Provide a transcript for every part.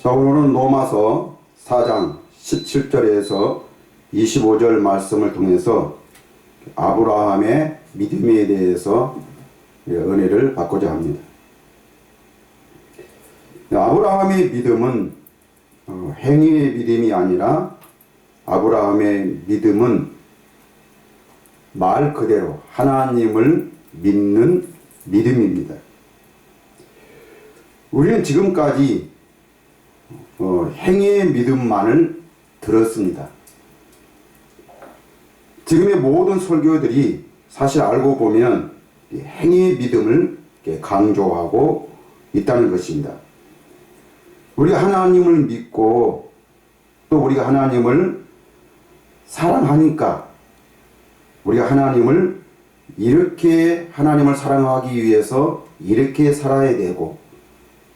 자, 오늘은 로마서 4장 17절에서 25절 말씀을 통해서 아브라함의 믿음에 대해서 은혜를 받고자 합니다. 아브라함의 믿음은 행위의 믿음이 아니라 아브라함의 믿음은 말 그대로 하나님을 믿는 믿음입니다. 우리는 지금까지 행위의 믿음만을 들었습니다. 지금의 모든 설교들이 사실 알고 보면 행위의 믿음을 강조하고 있다는 것입니다. 우리가 하나님을 믿고 또 우리가 하나님을 사랑하니까 우리가 하나님을 사랑하기 위해서 이렇게 살아야 되고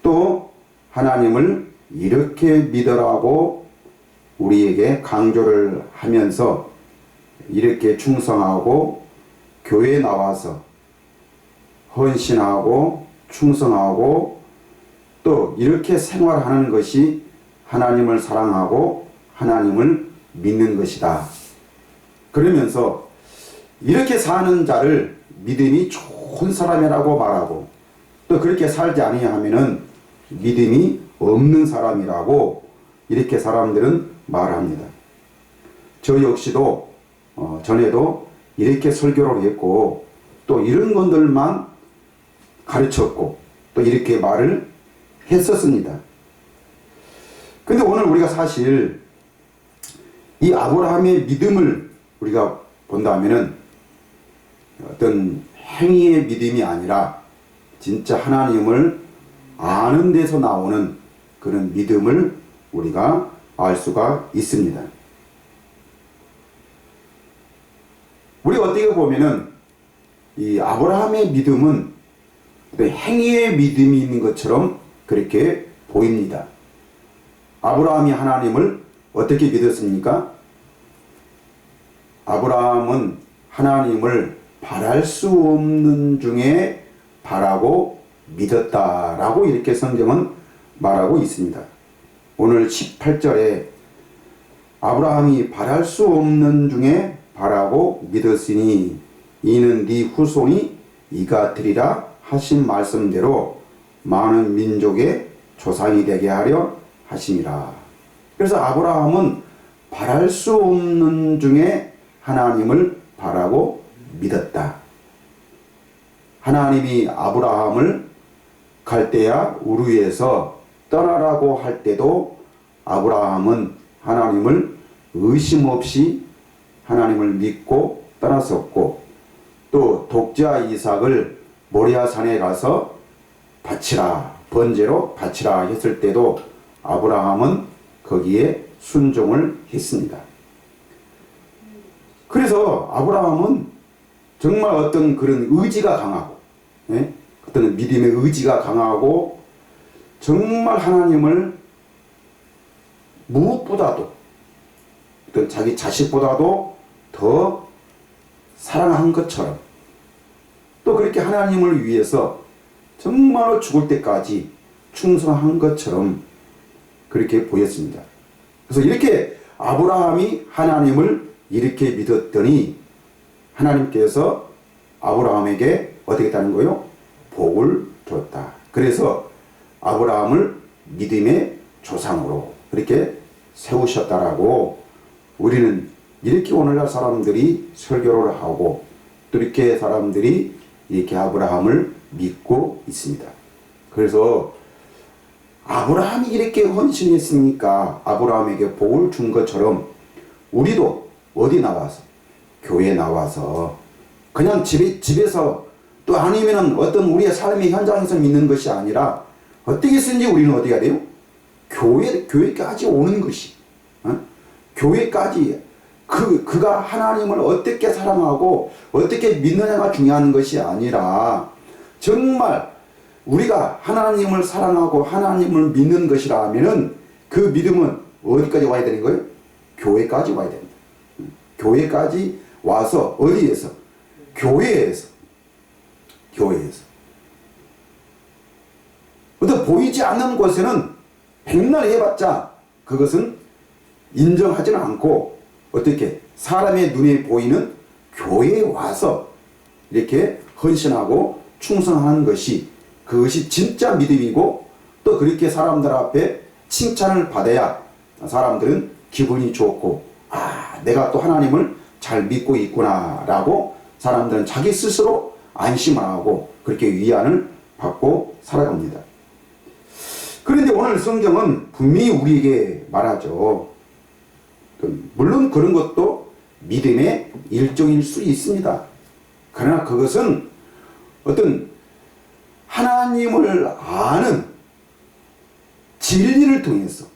또 하나님을 이렇게 믿으라고 우리에게 강조를 하면서 이렇게 충성하고 교회에 나와서 헌신하고 충성하고 또 이렇게 생활하는 것이 하나님을 사랑하고 하나님을 믿는 것이다. 그러면서 이렇게 사는 자를 믿음이 좋은 사람이라고 말하고 또 그렇게 살지 아니하면은 믿음이 없는 사람이라고 이렇게 사람들은 말합니다. 저 역시도 전에도 이렇게 설교를 했고 또 이런 것들만 가르쳤고 또 이렇게 말을 했었습니다. 근데 오늘 우리가 사실 이 아브라함의 믿음을 우리가 본다면은 어떤 행위의 믿음이 아니라 진짜 하나님을 아는 데서 나오는 그런 믿음을 우리가 알 수가 있습니다. 우리가 어떻게 보면은 이 아브라함의 믿음은 행위의 믿음이 있는 것처럼 그렇게 보입니다. 아브라함이 하나님을 어떻게 믿었습니까? 아브라함은 하나님을 바랄 수 없는 중에 바라고 믿었다라고 이렇게 성경은 말하고 있습니다. 오늘 18절에 아브라함이 바랄 수 없는 중에 바라고 믿었으니 이는 네 후손이 이가 되리라 하신 말씀대로 많은 민족의 조상이 되게 하려 하심이라. 그래서 아브라함은 바랄 수 없는 중에 하나님을 바라고 믿었다. 하나님이 아브라함을 갈대아 우르에서 떠나라고 할 때도 아브라함은 하나님을 의심 없이 하나님을 믿고 떠났었고 또 독자 이삭을 모리아산에 가서 바치라, 번제로 바치라 했을 때도 아브라함은 거기에 순종을 했습니다. 그래서 아브라함은 정말 어떤 그런 의지가 강하고 어떤 믿음의 의지가 강하고 정말 하나님을 무엇보다도 어떤 자기 자식보다도 더 사랑한 것처럼 또 그렇게 하나님을 위해서 정말로 죽을 때까지 충성한 것처럼 그렇게 보였습니다. 그래서 이렇게 아브라함이 하나님을 이렇게 믿었더니 하나님께서 아브라함에게 어떻게 했다는 거요? 복을 줬다. 그래서 아브라함을 믿음의 조상으로 그렇게 세우셨다라고 우리는 이렇게 오늘날 사람들이 설교를 하고 또 이렇게 사람들이 이렇게 아브라함을 믿고 있습니다. 그래서 아브라함이 이렇게 헌신했으니까 아브라함에게 복을 준 것처럼 우리도 어디 나와서 교회에 나와서 그냥 집에서 또 아니면은 어떤 우리의 삶의 현장에서 믿는 것이 아니라 어떻게 쓰는지 우리는 어디가 돼요? 교회까지 오는 것이 교회까지 그가 하나님을 어떻게 사랑하고 어떻게 믿느냐가 중요한 것이 아니라 정말 우리가 하나님을 사랑하고 하나님을 믿는 것이라면은 그 믿음은 어디까지 와야 되는 거예요? 교회까지 와야 됩니다. 교회까지 와서 어디에서? 교회에서. 어떤 보이지 않는 곳에는 백날 해봤자 그것은 인정하지는 않고 어떻게 사람의 눈에 보이는 교회에 와서 이렇게 헌신하고 충성하는 것이 그것이 진짜 믿음이고 또 그렇게 사람들 앞에 칭찬을 받아야 사람들은 기분이 좋고 내가 또 하나님을 잘 믿고 있구나 라고 사람들은 자기 스스로 안심을 하고 그렇게 위안을 받고 살아갑니다. 그런데 오늘 성경은 분명히 우리에게 말하죠. 물론 그런 것도 믿음의 일종일 수 있습니다. 그러나 그것은 어떤 하나님을 아는 진리를 통해서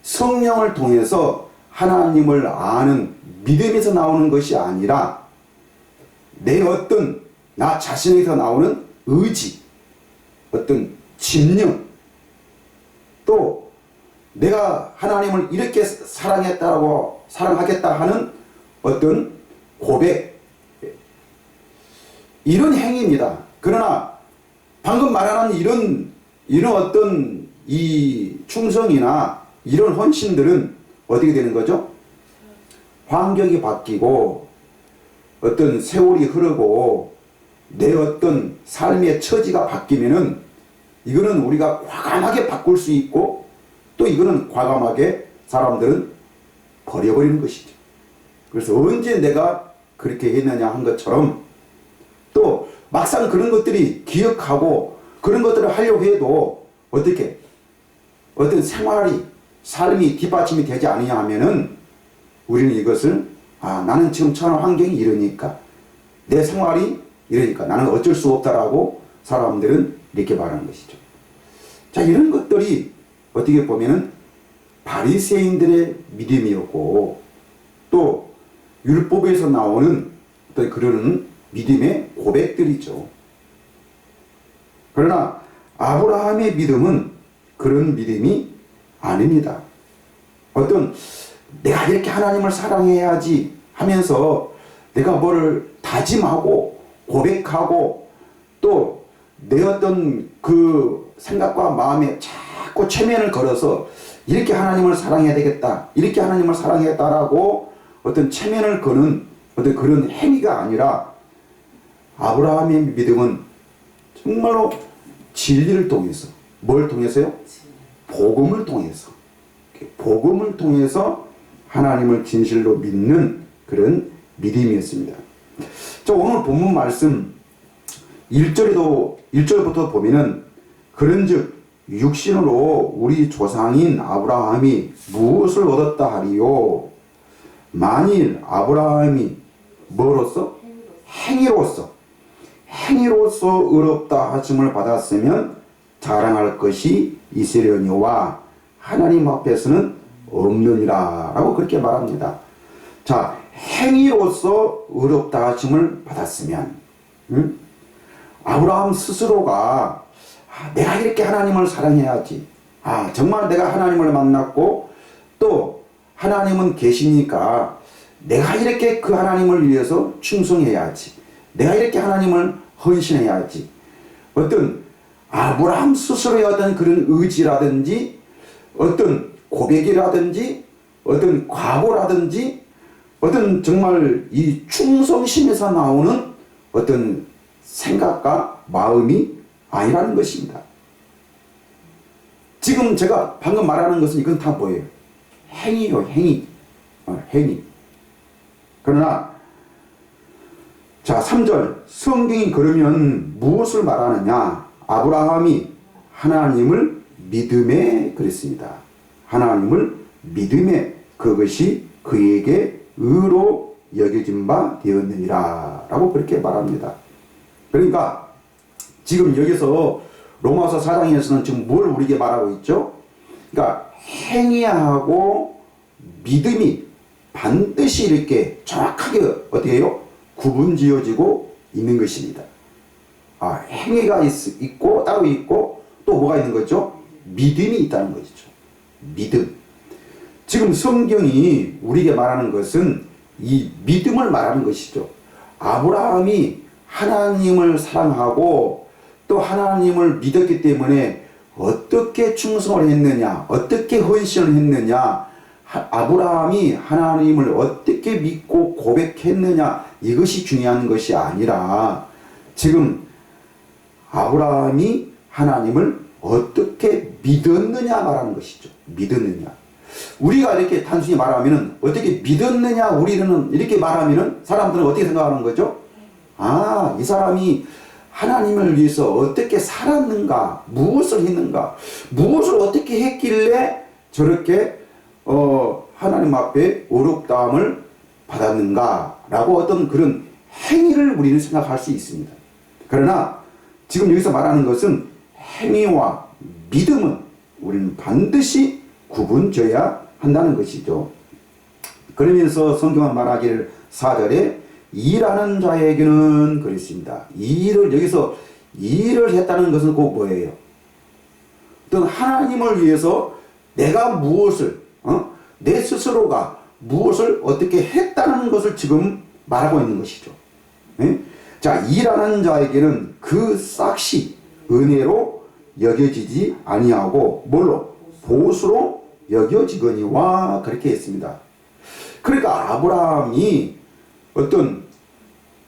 성령을 통해서 하나님을 아는 믿음에서 나오는 것이 아니라 내 어떤 나 자신에서 나오는 의지, 어떤 집념, 또 내가 하나님을 이렇게 사랑하겠다 하는 어떤 고백, 이런 행위입니다. 그러나 방금 말하는 이런 어떤 이 충성이나 이런 헌신들은 어떻게 되는 거죠? 환경이 바뀌고 어떤 세월이 흐르고 내 어떤 삶의 처지가 바뀌면은 이거는 우리가 과감하게 바꿀 수 있고 또 이거는 과감하게 사람들은 버려버리는 것이죠. 그래서 언제 내가 그렇게 했느냐 한 것처럼 또 막상 그런 것들이 기억하고 그런 것들을 하려고 해도 어떻게 어떤 삶이 뒷받침이 되지 않느냐 하면은 우리는 이것을 나는 지금 처한 환경이 이러니까 내 생활이 이러니까 나는 어쩔 수 없다라고 사람들은 이렇게 말하는 것이죠. 자, 이런 것들이 어떻게 보면은 바리새인들의 믿음이었고 또 율법에서 나오는 어떤 그런 믿음의 고백들이죠. 그러나 아브라함의 믿음은 그런 믿음이 아닙니다. 어떤 내가 이렇게 하나님을 사랑해야지 하면서 내가 뭘 다짐하고 고백하고 또 내 어떤 그 생각과 마음에 자꾸 체면을 걸어서 이렇게 하나님을 사랑해야 되겠다, 이렇게 하나님을 사랑해야겠다라고 어떤 체면을 거는 어떤 그런 행위가 아니라 아브라함의 믿음은 정말로 진리를 통해서, 뭘 통해서요? 복음을 통해서 하나님을 진실로 믿는 그런 믿음이었습니다. 자, 오늘 본문 말씀 1절부터 보면은 그런즉 육신으로 우리 조상인 아브라함이 무엇을 얻었다 하리요? 만일 아브라함이 뭐로서? 행위로서 의롭다 하심을 받았으면 자랑할 것이 있으려니와 하나님 앞에서는 없느니라 라고 그렇게 말합니다. 자, 행위로서 의롭다 하심을 받았으면 아브라함 스스로가 내가 이렇게 하나님을 사랑해야지, 정말 내가 하나님을 만났고 또 하나님은 계시니까 내가 이렇게 그 하나님을 위해서 충성해야지, 내가 이렇게 하나님을 헌신해야지, 어떤 아브라함 스스로의 어떤 그런 의지라든지 어떤 고백이라든지 어떤 각오라든지 어떤 정말 이 충성심에서 나오는 어떤 생각과 마음이 아니라는 것입니다. 지금 제가 방금 말하는 것은 이건 다 뭐예요? 행위요, 행위. 그러나 자, 3절 성경이 그러면 무엇을 말하느냐? 아브라함이 하나님을 믿음에 그랬습니다. 하나님을 믿음에 그것이 그에게 의로 여겨진 바 되었느니라 라고 그렇게 말합니다. 그러니까 지금 여기서 로마서 4장에서는 지금 뭘 우리에게 말하고 있죠? 그러니까 행위하고 믿음이 반드시 이렇게 정확하게 어떻게 해요? 구분지어지고 있는 것입니다. 행위가 있고 따로 있고 또 뭐가 있는 거죠? 믿음이 있다는 것이죠. 믿음. 지금 성경이 우리에게 말하는 것은 이 믿음을 말하는 것이죠. 아브라함이 하나님을 사랑하고 또 하나님을 믿었기 때문에 어떻게 충성을 했느냐, 어떻게 헌신을 했느냐, 아브라함이 하나님을 어떻게 믿고 고백했느냐, 이것이 중요한 것이 아니라 지금 아브라함이 하나님을 어떻게 믿었느냐 말하는 것이죠. 믿었느냐. 우리가 이렇게 단순히 말하면은 어떻게 믿었느냐 우리는 이렇게 말하면은 사람들은 어떻게 생각하는 거죠? 아, 이 사람이 하나님을 위해서 어떻게 살았는가, 무엇을 했는가, 무엇을 어떻게 했길래 저렇게 하나님 앞에 어렵다함을 받았는가 라고 어떤 그런 행위를 우리는 생각할 수 있습니다. 그러나 지금 여기서 말하는 것은 행위와 믿음은 우리는 반드시 구분져야 한다는 것이죠. 그러면서 성경은 말하기를 4절에 일하는 자에게는 그랬습니다. 여기서 일을 했다는 것은 꼭 뭐예요? 어떤 하나님을 위해서 내가 무엇을, 내 스스로가 무엇을 어떻게 했다는 것을 지금 말하고 있는 것이죠. 네? 자, 일하는 자에게는 그 싹시 은혜로 여겨지지 아니하고 뭘로? 보수로 여겨지거니와 그렇게 했습니다. 그러니까 아브라함이 어떤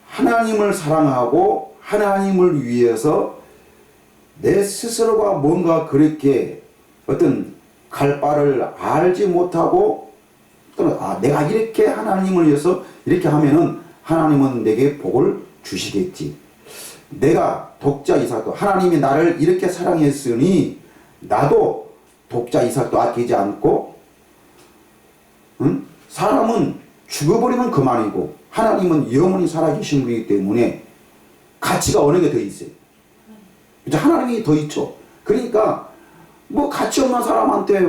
하나님을 사랑하고 하나님을 위해서 내 스스로가 뭔가 그렇게 어떤 갈 바를 알지 못하고 또는 내가 이렇게 하나님을 위해서 이렇게 하면은 하나님은 내게 복을 주시겠지. 내가 독자 이삭도 하나님이 나를 이렇게 사랑했으니 나도 독자 이삭도 아끼지 않고 사람은 죽어버리면 그만이고 하나님은 영원히 살아계신 분이기 때문에 가치가 어느 게 더 있어요? 하나님이 더 있죠. 그러니까 뭐 가치 없는 사람한테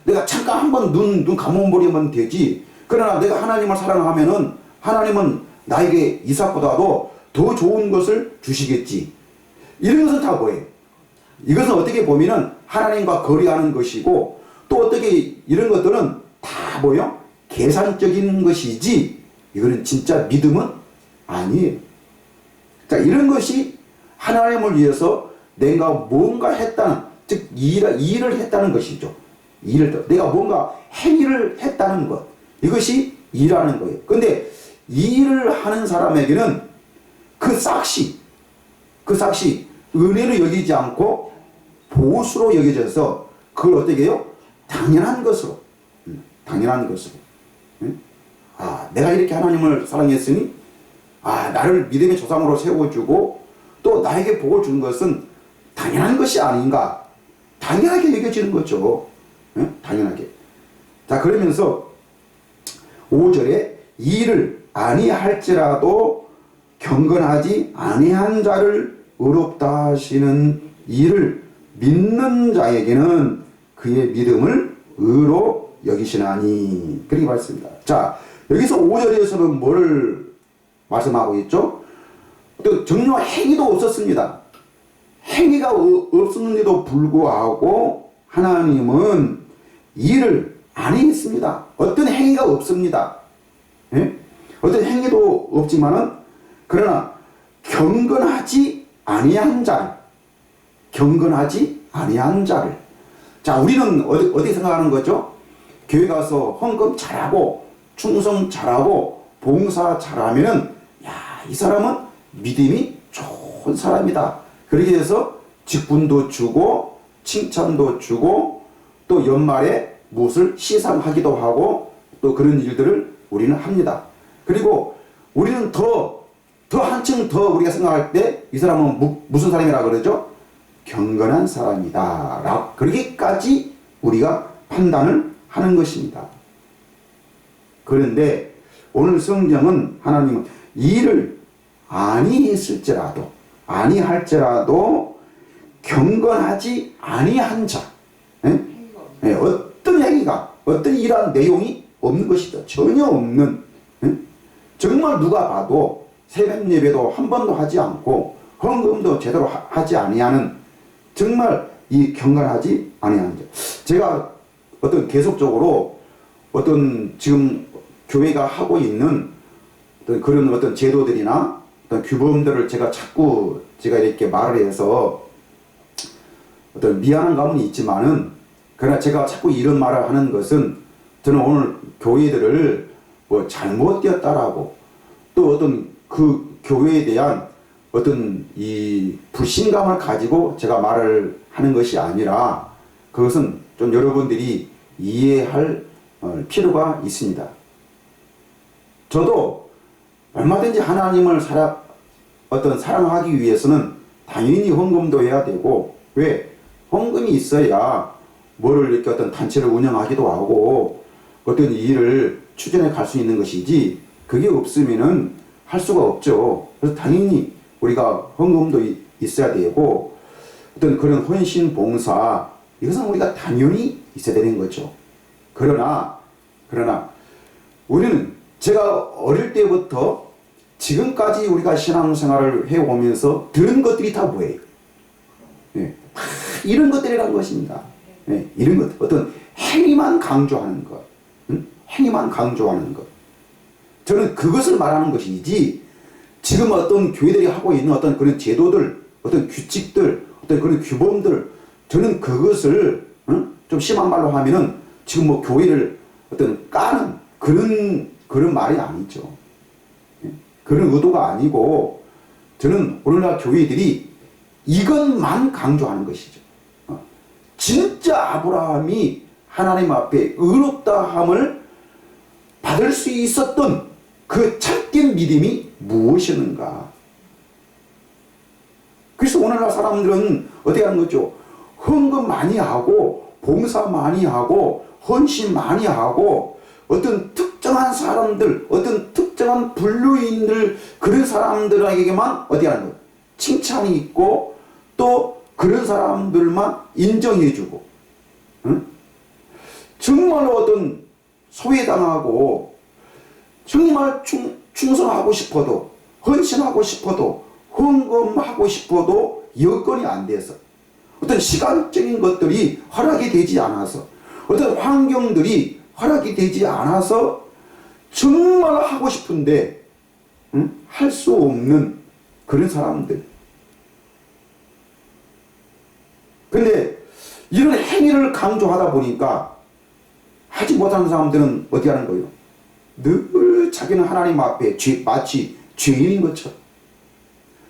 내가 잠깐 한번 눈 감아버리면 되지. 그러나 내가 하나님을 사랑하면은 하나님은 나에게 이삭보다도 더 좋은 것을 주시겠지. 이런 것은 다 뭐예요? 이것은 어떻게 보면은 하나님과 거리하는 것이고 또 어떻게 이런 것들은 다 뭐요? 계산적인 것이지 이거는 진짜 믿음은 아니에요. 자, 이런 것이 하나님을 위해서 내가 뭔가 했다는, 즉 일을 했다는 것이죠. 내가 뭔가 행위를 했다는 것, 이것이 일하는 거예요. 근데 일을 하는 사람에게는 그 싹시 은혜로 여기지 않고 보수로 여겨져서 그걸 어떻게 해요? 당연한 것으로. 내가 이렇게 하나님을 사랑했으니 나를 믿음의 조상으로 세워주고 또 나에게 복을 주는 것은 당연한 것이 아닌가. 당연하게 여겨지는 거죠. 당연하게. 자, 그러면서 5절에 일을 아니할지라도 경건하지 아니한 자를 의롭다 하시는 이를 믿는 자에게는 그의 믿음을 의로 여기시나니 그렇게 말씀입니다. 자, 여기서 5절에서는 뭐를 말씀하고 있죠? 또 전혀 행위도 없었습니다. 행위가 없었는데도 불구하고 하나님은 일을 안 했습니다. 어떤 행위가 없습니다. 예? 어떤 행위도 없지만은 그러나 경건하지 아니한 자를. 자, 우리는 어디 생각하는 거죠? 교회 가서 헌금 잘하고 충성 잘하고 봉사 잘하면은 이 사람은 믿음이 좋은 사람이다. 그렇게 해서 직분도 주고 칭찬도 주고 또 연말에 무엇을 시상하기도 하고 또 그런 일들을 우리는 합니다. 그리고 우리는 더 한층 더 우리가 생각할 때 이 사람은 무슨 사람이라 그러죠? 경건한 사람이다. 그렇게까지 우리가 판단을 하는 것입니다. 그런데 오늘 성경은 하나님은 일을 아니할지라도 경건하지 아니한 자, 어떤 행위가 어떤 일한 내용이 없는 것이다. 전혀 없는, 정말 누가 봐도 새벽 예배도 한 번도 하지 않고 헌금도 제대로 하지 아니하는 정말 이 경건하지 아니하는 자. 제가 어떤 계속적으로 어떤 지금 교회가 하고 있는 어떤 그런 어떤 제도들이나 어떤 규범들을 제가 이렇게 말을 해서 어떤 미안한 감은 있지만은, 그러나 제가 자꾸 이런 말을 하는 것은, 저는 오늘 교회들을 뭐 잘못되었다라고, 또 어떤 그 교회에 대한 어떤 이 불신감을 가지고 제가 말을 하는 것이 아니라, 그것은 좀 여러분들이 이해할 필요가 있습니다. 저도 얼마든지 하나님을 사랑하기 위해서는 당연히 헌금도 해야 되고, 왜? 헌금이 있어야 뭐를 이렇게 어떤 단체를 운영하기도 하고 어떤 일을 추진해 갈 수 있는 것이지, 그게 없으면은 할 수가 없죠. 그래서 당연히 우리가 헌금도 있어야 되고, 어떤 그런 헌신 봉사, 이것은 우리가 당연히 있어야 되는 거죠. 그러나 우리는, 제가 어릴 때부터 지금까지 우리가 신앙생활을 해오면서 들은 것들이 다 뭐예요? 네, 이런 것들이라는 것입니다. 네, 이런 것, 어떤 행위만 강조하는 것, 행위만 강조하는 것. 저는 그것을 말하는 것이지, 지금 어떤 교회들이 하고 있는 어떤 그런 제도들, 어떤 규칙들, 어떤 그런 규범들, 저는 그것을 좀 심한 말로 하면은 지금 뭐 교회를 어떤 까는 그런 말이 아니죠. 그런 의도가 아니고, 저는 오늘날 교회들이 이것만 강조하는 것이죠. 진짜 아브라함이 하나님 앞에 의롭다함을 받을 수 있었던 그 참된 믿음이 무엇이었는가? 그래서 오늘날 사람들은 어떻게 하는 거죠? 헌금 많이 하고, 봉사 많이 하고, 헌신 많이 하고, 어떤 특정한 사람들, 어떤 특정한 분류인들, 그런 사람들에게만 어떻게 하는 거예요? 칭찬이 있고, 또 그런 사람들만 인정해주고, 응? 정말로 어떤 소외당하고, 정말 충성하고 싶어도, 헌신하고 싶어도, 헌금하고 싶어도 여건이 안 돼서, 어떤 시간적인 것들이 허락이 되지 않아서, 어떤 환경들이 허락이 되지 않아서 정말 하고 싶은데 할 수 없는 그런 사람들. 근데 이런 행위를 강조하다 보니까 하지 못하는 사람들은 어떻게 하는 거예요? 늘 자기는 하나님 앞에 마치 죄인인 것처럼,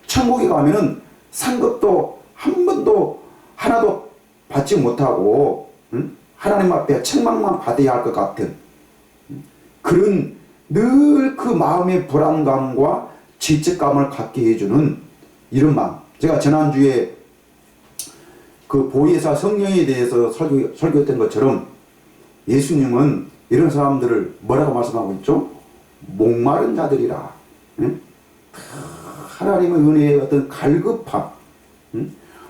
천국에 가면은 상급도 한 번도 하나도 받지 못하고 하나님 앞에 책망만 받아야 할 것 같은 그런, 늘 그 마음의 불안감과 죄책감을 갖게 해주는 이런 마음. 제가 지난주에 그 보혜사 성령에 대해서 설교했던 것처럼, 예수님은 이런 사람들을 뭐라고 말씀하고 있죠? 목마른 자들이라. 응? 하나님의 은혜의 어떤 갈급함,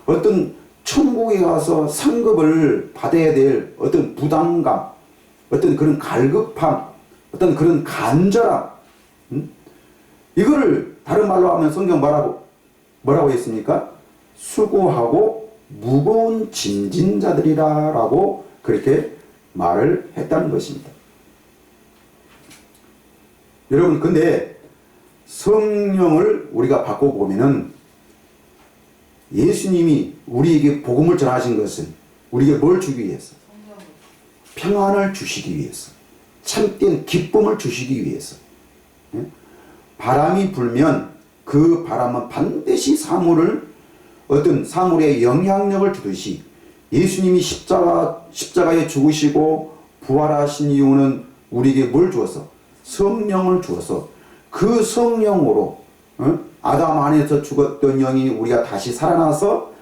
어떤 천국에 가서 상급을 받아야 될 어떤 부담감, 어떤 그런 갈급함, 어떤 그런 간절함, 이거를 다른 말로 하면 성경 뭐라고 했습니까? 수고하고 무거운 짐진 자들이라 라고 그렇게 말을 했다는 것입니다. 여러분, 근데 성령을 우리가 받고 보면은, 예수님이 우리에게 복음을 전하신 것은 우리에게 뭘 주기 위해서? 평안을 주시기 위해서, 참된 기쁨을 주시기 위해서. 바람이 불면 그 바람은 반드시 어떤 사물에 영향력을 주듯이, 예수님이 십자가에 죽으시고 부활하신 이유는 우리에게 뭘 주어서? 성령을 주어서, 그 성령으로 아담 안에서 죽었던 영이 우리가 다시 살아나서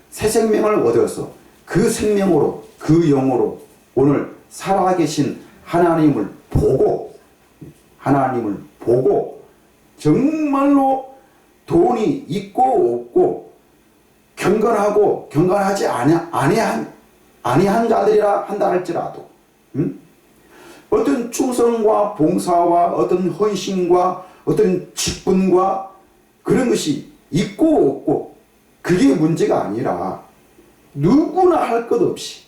새 생명을 얻어서, 그 생명으로, 그 영으로 오늘 살아계신 하나님을 보고 정말로 돈이 있고 없고, 경건하고 경건하지 아니한 자들이라 한다 할지라도, 어떤 충성과 봉사와 어떤 헌신과 어떤 직분과 그런 것이 있고 없고, 그게 문제가 아니라 누구나 할 것 없이,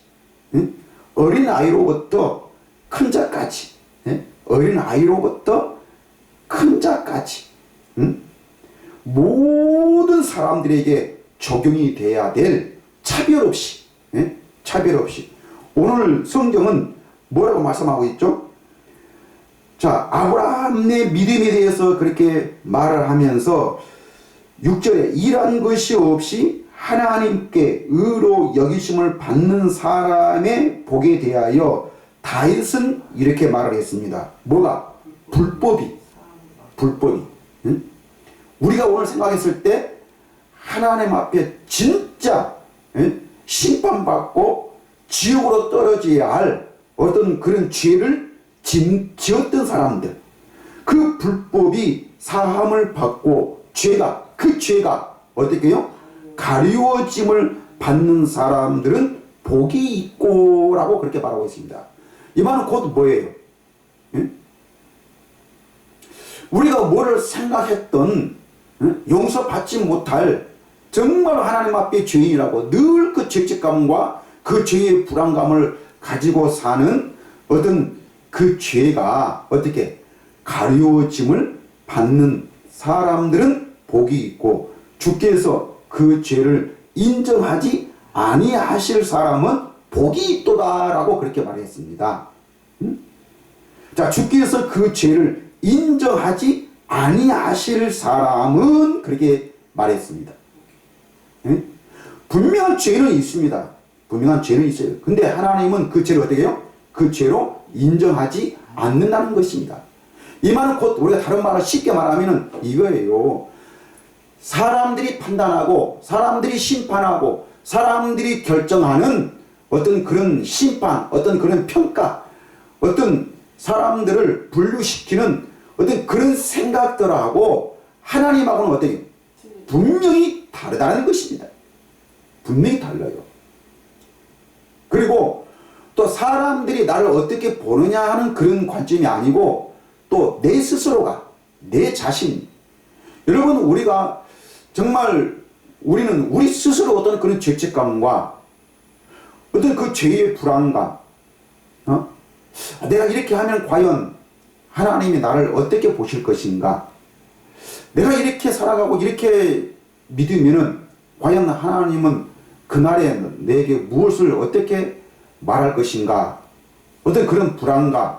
어린 아이로부터 큰 자까지, 어린 아이로부터 큰 자까지, 모든 사람들에게 적용이 돼야 될, 차별 없이 예? 차별 없이. 오늘 성경은 뭐라고 말씀하고 있죠? 자, 아브라함의 믿음에 대해서 그렇게 말을 하면서 6절에 일한 것이 없이 하나님께 의로 여기심을 받는 사람의 복에 대하여 다윗은 이렇게 말을 했습니다. 뭐가? 불법이. 응? 우리가 오늘 생각했을 때 하나님 앞에 진짜 심판받고 지옥으로 떨어져야 할 어떤 그런 죄를 지었던 사람들, 그 불법이 사함을 받고 그 죄가 어떻게 해요? 가리워짐을 받는 사람들은 복이 있고 라고 그렇게 말하고 있습니다. 이 말은 곧 뭐예요? 우리가 뭐를 생각했던 용서받지 못할 정말 하나님 앞에 죄인이라고 늘 그 죄책감과 그 죄의 불안감을 가지고 사는 어떤 그 죄가 어떻게 가려짐을 받는 사람들은 복이 있고 주께서 그 죄를 인정하지 아니하실 사람은 복이 있도다라고 그렇게 말했습니다. 자, 주께서 그 죄를 인정하지 아니하실 사람은 그렇게 말했습니다. 분명한 죄는 있습니다. 분명한 죄는 있어요. 근데 하나님은 그 죄를 어떻게 해요? 그 죄로 인정하지 않는다는 것입니다. 이 말은 곧 우리가 다른 말을 쉽게 말하면 이거예요. 사람들이 판단하고 사람들이 심판하고 사람들이 결정하는 어떤 그런 심판, 어떤 그런 평가, 어떤 사람들을 분류시키는 어떤 그런 생각들하고 하나님하고는 어떻게 분명히 다르다는 것입니다. 분명히 달라요. 그리고 또 사람들이 나를 어떻게 보느냐 하는 그런 관점이 아니고 또 내 스스로가, 내 자신. 여러분, 우리가 정말 우리는 우리 스스로 어떤 그런 죄책감과 어떤 그 죄의 불안감, 내가 이렇게 하면 과연 하나님이 나를 어떻게 보실 것인가? 내가 이렇게 살아가고 이렇게 믿으면은 과연 하나님은 그날에 내게 무엇을 어떻게 말할 것인가? 어떤 그런 불안감.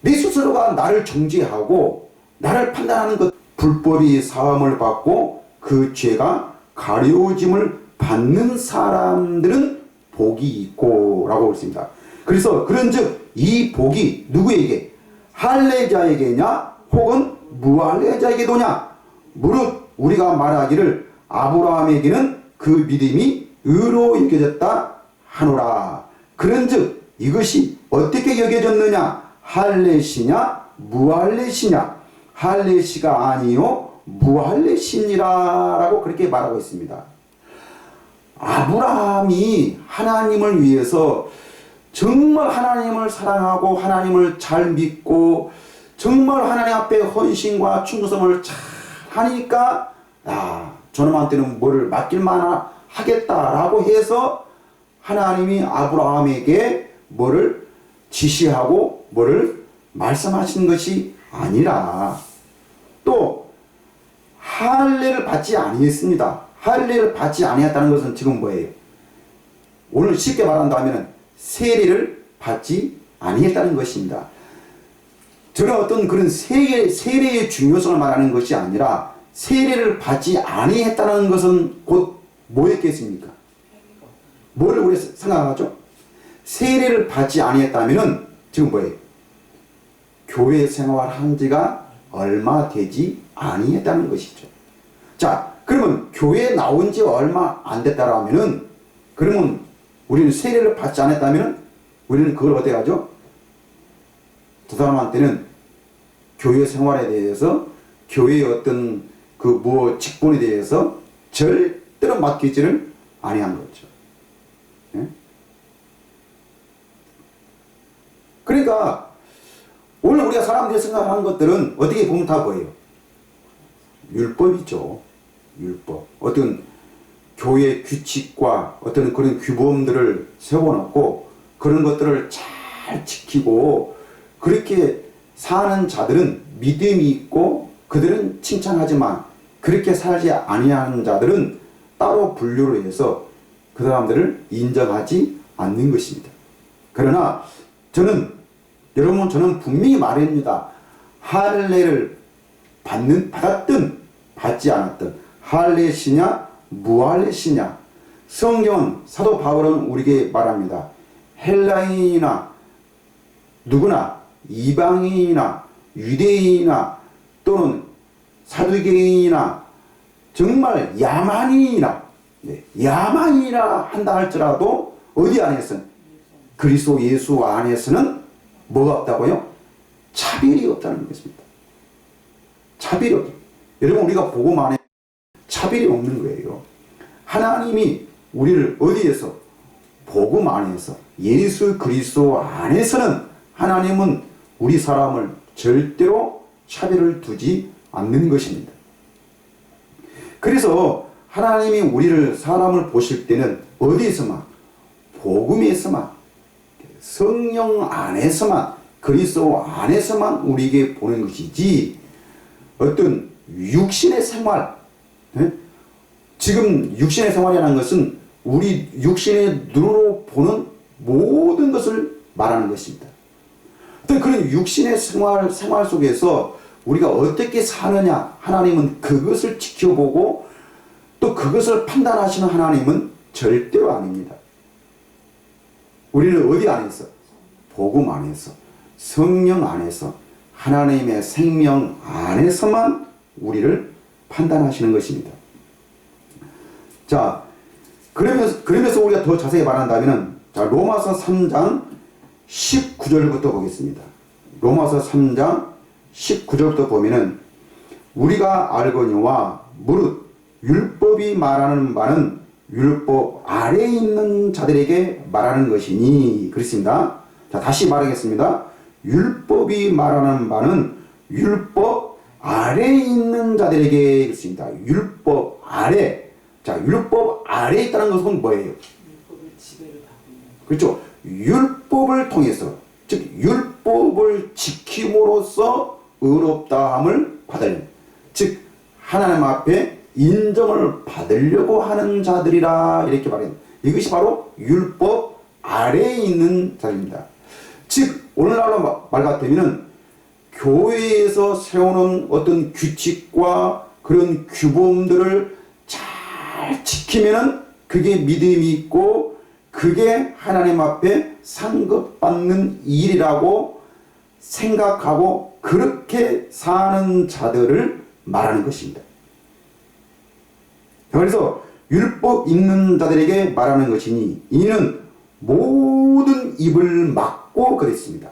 내 스스로가 나를 정죄하고 나를 판단하는 것, 불법이 사함을 받고 그 죄가 가려짐을 받는 사람들은 복이 있고 라고 했습니다. 그래서 그런즉 이 복이 누구에게? 할례자에게냐 혹은 무할례자에게도냐? 무릇 우리가 말하기를 아브라함에게는 그 믿음이 의로 여겨졌다 하노라. 그런즉 이것이 어떻게 여겨졌느냐? 할례시냐 무할례시냐? 할례시가 아니요 무할례시니라 라고 그렇게 말하고 있습니다. 아브라함이 하나님을 위해서 정말 하나님을 사랑하고 하나님을 잘 믿고 정말 하나님 앞에 헌신과 충성을 잘 하니까 저놈한테는 뭐를 맡길만 하겠다라고 해서 하나님이 아브라함에게 뭐를 지시하고 뭐를 말씀하신 것이 아니라 또 할례를 받지 아니했습니다. 할례를 받지 아니했다는 것은 지금 뭐예요? 오늘 쉽게 말한다면 세례를 받지 아니했다는 것입니다. 저는 어떤 그런 세례의 중요성을 말하는 것이 아니라 세례를 받지 아니했다는 것은 곧 뭐였겠습니까? 뭐를 우리가 생각하죠? 세례를 받지 아니했다면은 지금 뭐예요? 교회 생활한 지가 얼마 되지 아니했다는 것이죠. 자, 그러면 교회에 나온 지 얼마 안 됐다라면은 그러면 우리는 세례를 받지 않았다면은 우리는 그걸 어떻게 하죠? 두 사람한테는 교회 생활에 대해서 교회의 어떤 그 직분에 대해서 절대로 맡기지를 아니한 거죠. 예? 그러니까 오늘 우리가 사람들이 생각하는 것들은 어떻게 보면 다 뭐예요? 율법이죠. 율법. 어떤 교회 규칙과 어떤 그런 규범들을 세워놓고 그런 것들을 잘 지키고 그렇게 사는 자들은 믿음이 있고 그들은 칭찬하지만 그렇게 살지 아니하는 자들은 따로 분류를 해서 그 사람들을 인정하지 않는 것입니다. 그러나 저는 분명히 말합니다. 할례를 받았든 받지 않았든 할례시냐 무할례시냐, 성경은 사도 바울은 우리에게 말합니다. 헬라인이나 누구나 이방인이나 유대인이나 또는 사두개인이나 정말 야만인이나 야만이라 한다 할지라도 어디 안에서는 그리스도 예수 안에서는 뭐가 없다고요? 차별이 없다는 것입니다. 차별이 없다. 여러분, 우리가 복음 안에 차별이 없는 거예요. 하나님이 우리를 어디에서? 복음 안에서, 예수 그리스도 안에서는 하나님은 우리 사람을 절대로 차별을 두지 않는 것입니다. 그래서 하나님이 우리를 사람을 보실 때는 어디에서만? 복음에서만, 성령 안에서만, 그리스도 안에서만 우리에게 보는 것이지 어떤 육신의 생활, 지금 육신의 생활이라는 것은 우리 육신의 눈으로 보는 모든 것을 말하는 것입니다. 어떤 그런 육신의 생활 속에서 우리가 어떻게 사느냐, 하나님은 그것을 지켜보고 또 그것을 판단하시는 하나님은 절대로 아닙니다. 우리는 어디 안에서? 복음 안에서, 성령 안에서, 하나님의 생명 안에서만 우리를 판단하시는 것입니다. 자, 그러면서 우리가 더 자세히 말한다면, 자, 로마서 3장 19절부터 보겠습니다. 로마서 3장 19절부터 보면은, 우리가 알거니와 무릇 율법이 말하는 바는 율법 아래에 있는 자들에게 말하는 것이니, 그렇습니다. 자, 다시 말하겠습니다. 율법이 말하는 바는 율법 아래에 있는 자들에게, 그렇습니다. 율법 아래. 자, 율법 아래에 있다는 것은 뭐예요? 율법을 지배를 받고 있는. 그렇죠. 율법을 통해서, 즉 율법을 지킴으로써 의롭다함을 받으려는, 즉 하나님 앞에 인정을 받으려고 하는 자들이라 이렇게 말해요. 이것이 바로 율법 아래에 있는 자들입니다. 즉 오늘날로 말 같으면 교회에서 세우는 어떤 규칙과 그런 규범들을 잘 지키면은 그게 믿음이 있고 그게 하나님 앞에 상급받는 일이라고 생각하고 그렇게 사는 자들을 말하는 것입니다. 그래서 율법 있는 자들에게 말하는 것이니 이는 모든 입을 막고 그랬습니다.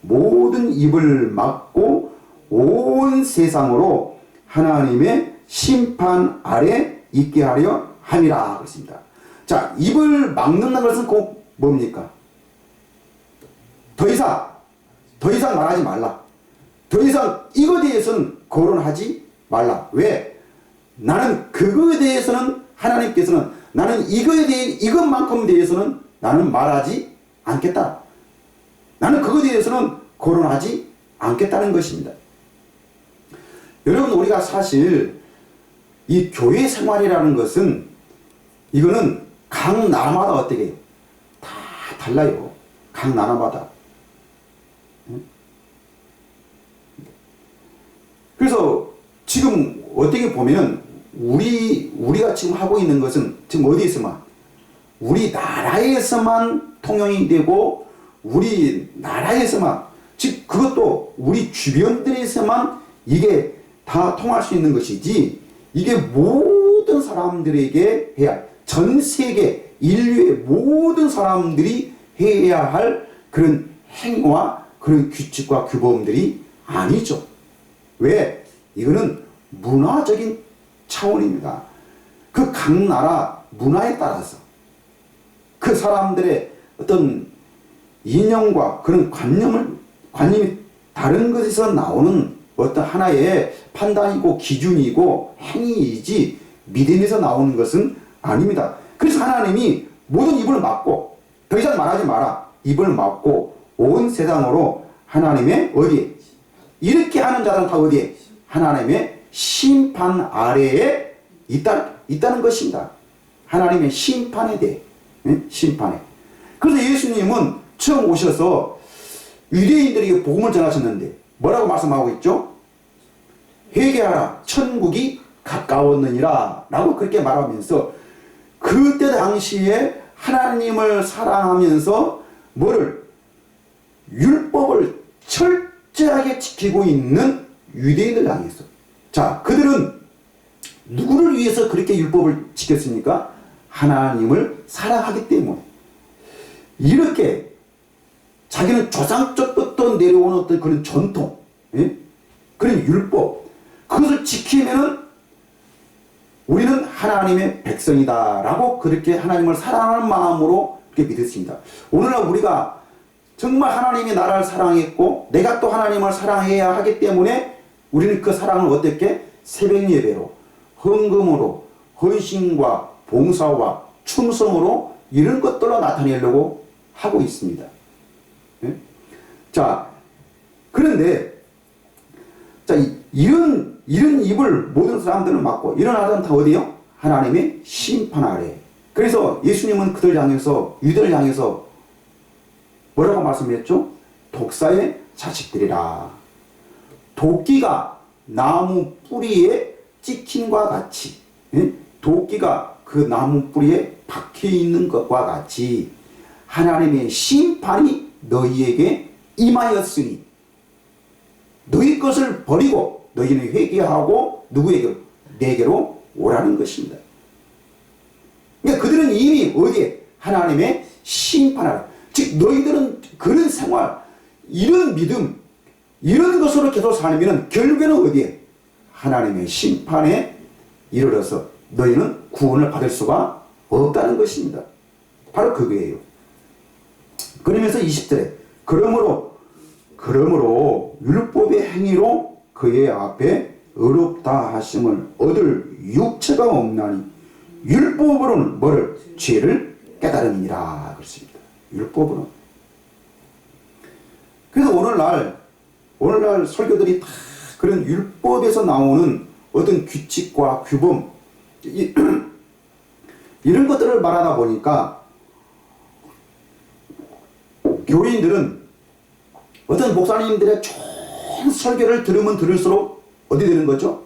모든 입을 막고 온 세상으로 하나님의 심판 아래 있게 하려 함이라 그랬습니다. 자, 입을 막는다는 것은 꼭 뭡니까? 더 이상 말하지 말라. 더 이상 이거에 대해서는 거론하지 말라. 왜? 나는 그거에 대해서는 하나님께서는 나는 이것만큼 대해서는 나는 말하지 않겠다. 나는 그거에 대해서는 거론하지 않겠다는 것입니다. 여러분, 우리가 사실 이 교회 생활이라는 것은 이거는 각 나라마다 어떻게 해요? 다 달라요. 각 나라마다. 그래서 지금 어떻게 보면은 우리가 지금 하고 있는 것은 지금 어디에서만? 우리나라에서만 통용이 되고 우리나라에서만, 즉 그것도 우리 주변들에서만 이게 다 통할 수 있는 것이지 이게 모든 사람들에게 해야 할, 전 세계 인류의 모든 사람들이 해야 할 그런 행위와 그런 규칙과 규범들이 아니죠. 왜? 이거는 문화적인 차원입니다. 그 각 나라 문화에 따라서 그 사람들의 어떤 이념과 그런 관념이 다른 것에서 나오는 어떤 하나의 판단이고 기준이고 행위이지 믿음에서 나오는 것은 아닙니다. 그래서 하나님이 모든 입을 막고 더 이상 말하지 마라. 입을 막고 온 세상으로 하나님의 어디에? 이렇게 하는 자들은 다 어디에? 하나님의 심판 아래에 있다. 있다는 것입니다. 하나님의 심판에 대해. 심판에. 그래서 예수님은 처음 오셔서 유대인들에게 복음을 전하셨는데 뭐라고 말씀하고 있죠? 회개하라, 천국이 가까웠느니라 라고 그렇게 말하면서 그때 당시에 하나님을 사랑하면서 뭐를? 율법을 철저하게 지키고 있는 유대인들 향해서. 자, 그들은 누구를 위해서 그렇게 율법을 지켰습니까? 하나님을 사랑하기 때문에. 이렇게 자기는 조상적부터 내려오는 어떤 그런 전통, 그런 율법, 그것을 지키면은 우리는 하나님의 백성이다 라고 그렇게 하나님을 사랑하는 마음으로 그렇게 믿었습니다. 오늘날 우리가 정말 하나님이 나를 사랑했고 내가 또 하나님을 사랑해야 하기 때문에 우리는 그 사랑을 어떻게? 새벽 예배로, 헌금으로, 헌신과 봉사와 충성으로 이런 것들로 나타내려고 하고 있습니다. 자, 그런데 자, 이런 입을 모든 사람들은 막고 이런 아들은 다 어디요? 하나님의 심판 아래. 그래서 예수님은 그들 향해서, 유대를 향해서 뭐라고 말씀했죠? 독사의 자식들이라. 도끼가 나무 뿌리에 찍힌과 같이, 도끼가 그 나무 뿌리에 박혀 있는 것과 같이 하나님의 심판이 너희에게 임하였으니 너희 것을 버리고 너희는 회개하고 누구에게로? 내게로 오라는 것입니다. 그러니까 그들은 이미 어디에? 하나님의 심판하라. 즉 너희들은 그런 생활, 이런 믿음, 이런 것으로 계속 살면 결국에는 어디에? 하나님의 심판에 이르러서 너희는 구원을 받을 수가 없다는 것입니다. 바로 그거예요. 그러면서 20절에 그러므로 율법의 행위로 그의 앞에 의롭다 하심을 얻을 육체가 없나니 율법으로는 뭐를? 죄를 깨달음이니라 그렇습니다. 율법으로는. 그래서 오늘날 설교들이 다 그런 율법에서 나오는 어떤 규칙과 규범 이런 것들을 말하다 보니까 교인들은 어떤 목사님들의 좋은 설교를 들으면 들을수록 어디 되는 거죠?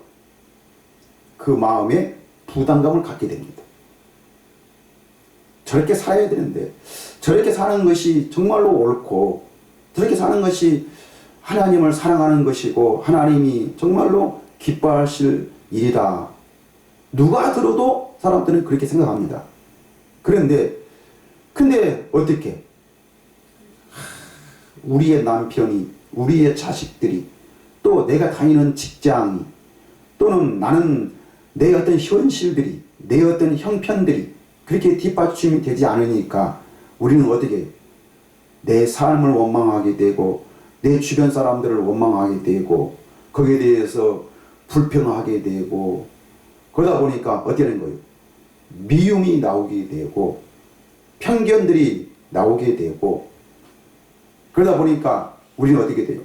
그 마음에 부담감을 갖게 됩니다. 저렇게 살아야 되는데 저렇게 사는 것이 정말로 옳고 저렇게 사는 것이 하나님을 사랑하는 것이고 하나님이 정말로 기뻐하실 일이다. 누가 들어도 사람들은 그렇게 생각합니다. 근데 어떻게? 우리의 남편이, 우리의 자식들이, 또 내가 다니는 직장이, 또는 나는 내 어떤 현실들이, 내 어떤 형편들이 그렇게 뒷받침이 되지 않으니까 우리는 어떻게? 내 삶을 원망하게 되고 내 주변 사람들을 원망하게 되고 거기에 대해서 불평하게 되고 그러다 보니까 어떻게 되는 거예요? 미움이 나오게 되고 편견들이 나오게 되고 그러다 보니까 우리는 어떻게 돼요?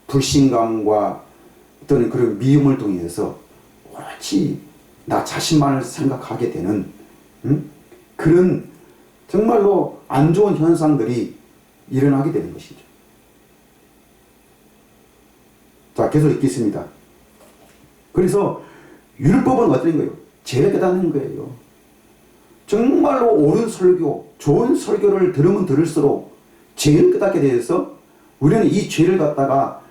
불신감과 어떤 그런 미움을 통해서 오롯이 나 자신만을 생각하게 되는 그런 정말로 안 좋은 현상들이 일어나게 되는 것이죠. 자, 계속 읽겠습니다. 그래서 율법은 어떤 거예요? 죄를 깨닫는 거예요. 정말로 옳은 설교, 좋은 설교를 들으면 들을수록 죄를 깨닫게 되어서 우리는 이 죄를 갖다가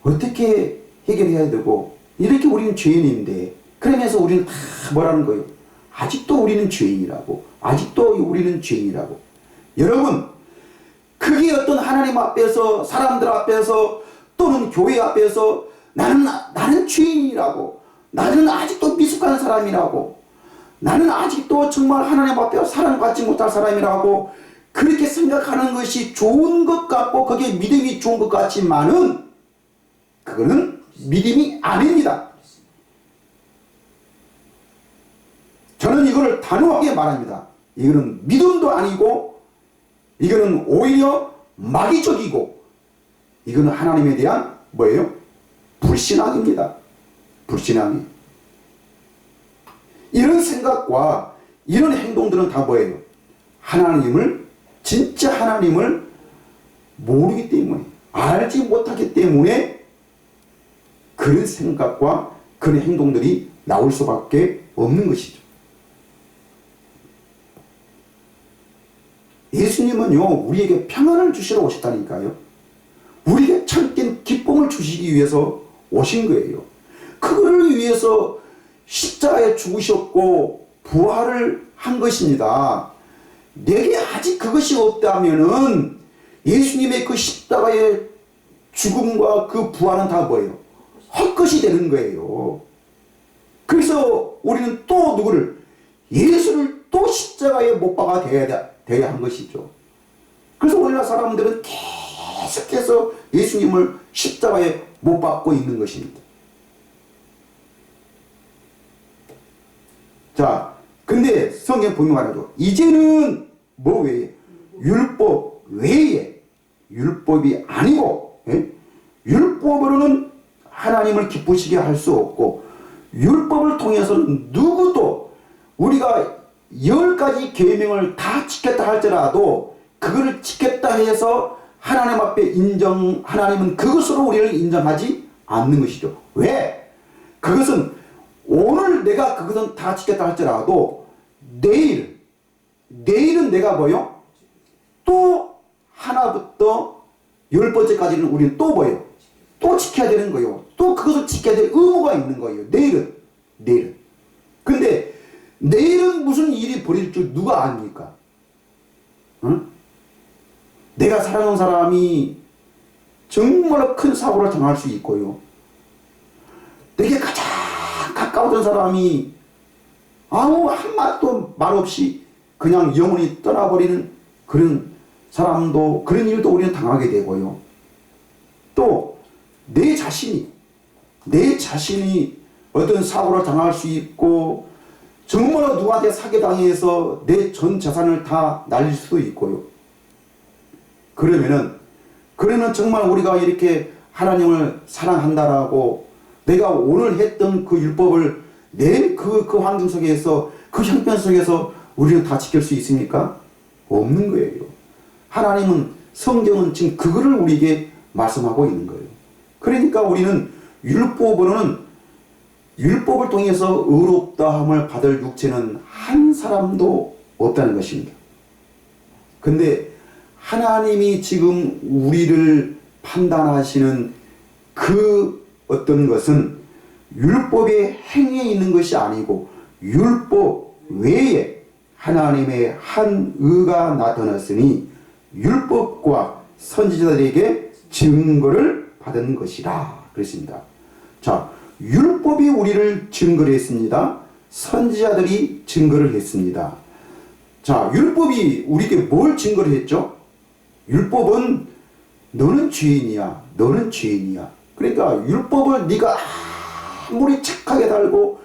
어떻게 해결해야 되고 이렇게 우리는 죄인인데 그러면서 우리는 다 뭐라는 거예요? 아직도 우리는 죄인이라고. 아직도 우리는 죄인이라고. 여러분, 그게 어떤 하나님 앞에서 사람들 앞에서 또는 교회 앞에서 나는 죄인이라고. 나는 아직도 미숙한 사람이라고. 나는 아직도 정말 하나님 앞에 사랑받지 못할 사람이라고 그렇게 생각하는 것이 좋은 것 같고 그게 믿음이 좋은 것 같지만은 그거는 믿음이 아닙니다. 저는 이거를 단호하게 말합니다. 이거는 믿음도 아니고 이거는 오히려 마귀적이고 이거는 하나님에 대한 뭐예요? 불신앙입니다. 불신앙이. 이런 생각과 이런 행동들은 다 뭐예요? 진짜 하나님을 모르기 때문에, 알지 못하기 때문에 그런 생각과 그런 행동들이 나올 수밖에 없는 것이죠. 예수님은요, 우리에게 평안을 주시러 오셨다니까요. 우리에게 참된 기쁨을 주시기 위해서 오신 거예요. 그거를 위해서 십자가에 죽으셨고 부활을 한 것입니다. 내게 아직 그것이 없다면은 예수님의 그 십자가의 죽음과 그 부활은 다 뭐예요? 헛것이 되는 거예요. 그래서 우리는 또 누구를? 예수를 또 십자가에 못 박아 돼야 한 것이죠. 그래서 우리나라 사람들은 계속해서 예수님을 십자가에 못 박고 있는 것입니다. 자, 근데 성경 보면 말이죠. 이제는 뭐 외에? 율법 외에, 율법이 아니고, 율법으로는 하나님을 기쁘시게 할 수 없고, 율법을 통해서는 누구도 우리가 10가지 계명을 다 지켰다 할지라도 그거를 지켰다 해서 하나님 앞에 하나님은 그것으로 우리를 인정하지 않는 것이죠. 왜? 그것은 오늘 내가 그것은 다 지켰다 할지라도 내일은 내가 뭐요? 또 하나부터 10번째까지는 우리는 또 뭐예요? 또 지켜야 되는 거예요. 또 그것을 지켜야 될 의무가 있는 거예요. 내일은. 근데 내일은 무슨 일이 벌어질 줄 누가 압니까? 응? 내가 사랑하는 사람이 정말로 큰 사고를 당할 수 있고요. 내게 가장 가까웠던 사람이 아무 한마디도 말 없이 그냥 영원히 떠나버리는 그런 사람도, 그런 일도 우리는 당하게 되고요. 또 내 자신이 어떤 사고를 당할 수 있고 정말로 누구한테 사기당해서 내 전 재산을 다 날릴 수도 있고요. 그러면 정말 우리가 이렇게 하나님을 사랑한다라고 내가 오늘 했던 그 율법을 내일 그 환경 속에서, 그 형편 속에서 우리는 다 지킬 수 있습니까? 없는 거예요. 하나님은, 성경은 지금 그거를 우리에게 말씀하고 있는 거예요. 그러니까 우리는 율법을 통해서 의롭다함을 받을 육체는 한 사람도 없다는 것입니다. 근데 하나님이 지금 우리를 판단하시는 그 어떤 것은 율법의 행위에 있는 것이 아니고 율법 외에 하나님의 한 의가 나타났으니 율법과 선지자들에게 증거를 받은 것이라 그랬습니다. 자, 율법이 우리를 증거를 했습니다. 선지자들이 증거를 했습니다. 자, 율법이 우리에게 뭘 증거를 했죠? 율법은 너는 죄인이야. 그러니까 율법을 네가 아무리 착하게 달고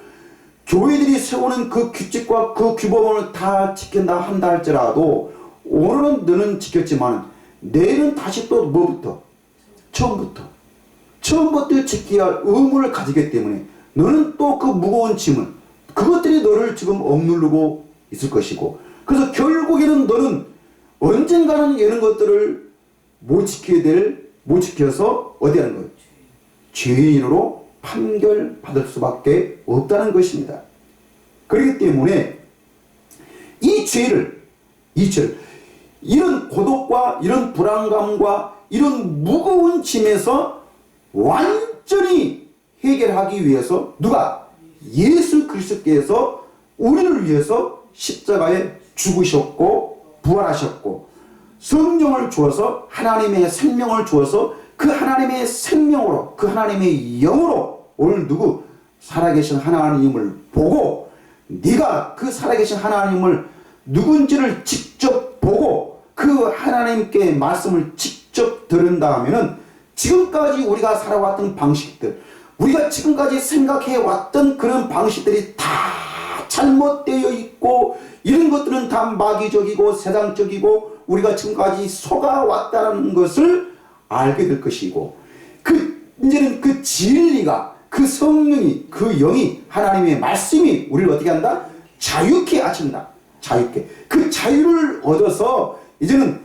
교회들이 세우는 그 규칙과 그 규범을 다 지킨다 한다 할지라도 오늘은 너는 지켰지만 내일은 다시 또 뭐부터? 처음부터 지켜야 할 의무를 가지기 때문에 너는 또 그 무거운 짐을, 그것들이 너를 지금 억누르고 있을 것이고, 그래서 결국에는 너는 언젠가는 이런 것들을 못 지켜서 어디 하는 거예요? 죄인으로 판결받을 수밖에 없다는 것입니다. 그렇기 때문에 이 죄를 이런 고독과 이런 불안감과 이런 무거운 짐에서 완전히 해결하기 위해서 누가? 예수 그리스도께서 우리를 위해서 십자가에 죽으셨고 부활하셨고 성령을 주어서 하나님의 생명을 주어서 그 하나님의 생명으로, 그 하나님의 영으로 오늘 누구? 살아계신 하나님을 보고 네가 그 살아계신 하나님을 누군지를 직접 보고 그 하나님께 말씀을 직접 들은다 하면은 지금까지 우리가 살아왔던 방식들, 우리가 지금까지 생각해왔던 그런 방식들이 다 잘못되어 있고 이런 것들은 다 마귀적이고 세상적이고 우리가 지금까지 속아왔다는 것을 알게 될 것이고, 이제는 그 진리가 그 성령이, 그 영이, 하나님의 말씀이 우리를 어떻게 한다? 자유케 하신다. 자유케. 그 자유를 얻어서 이제는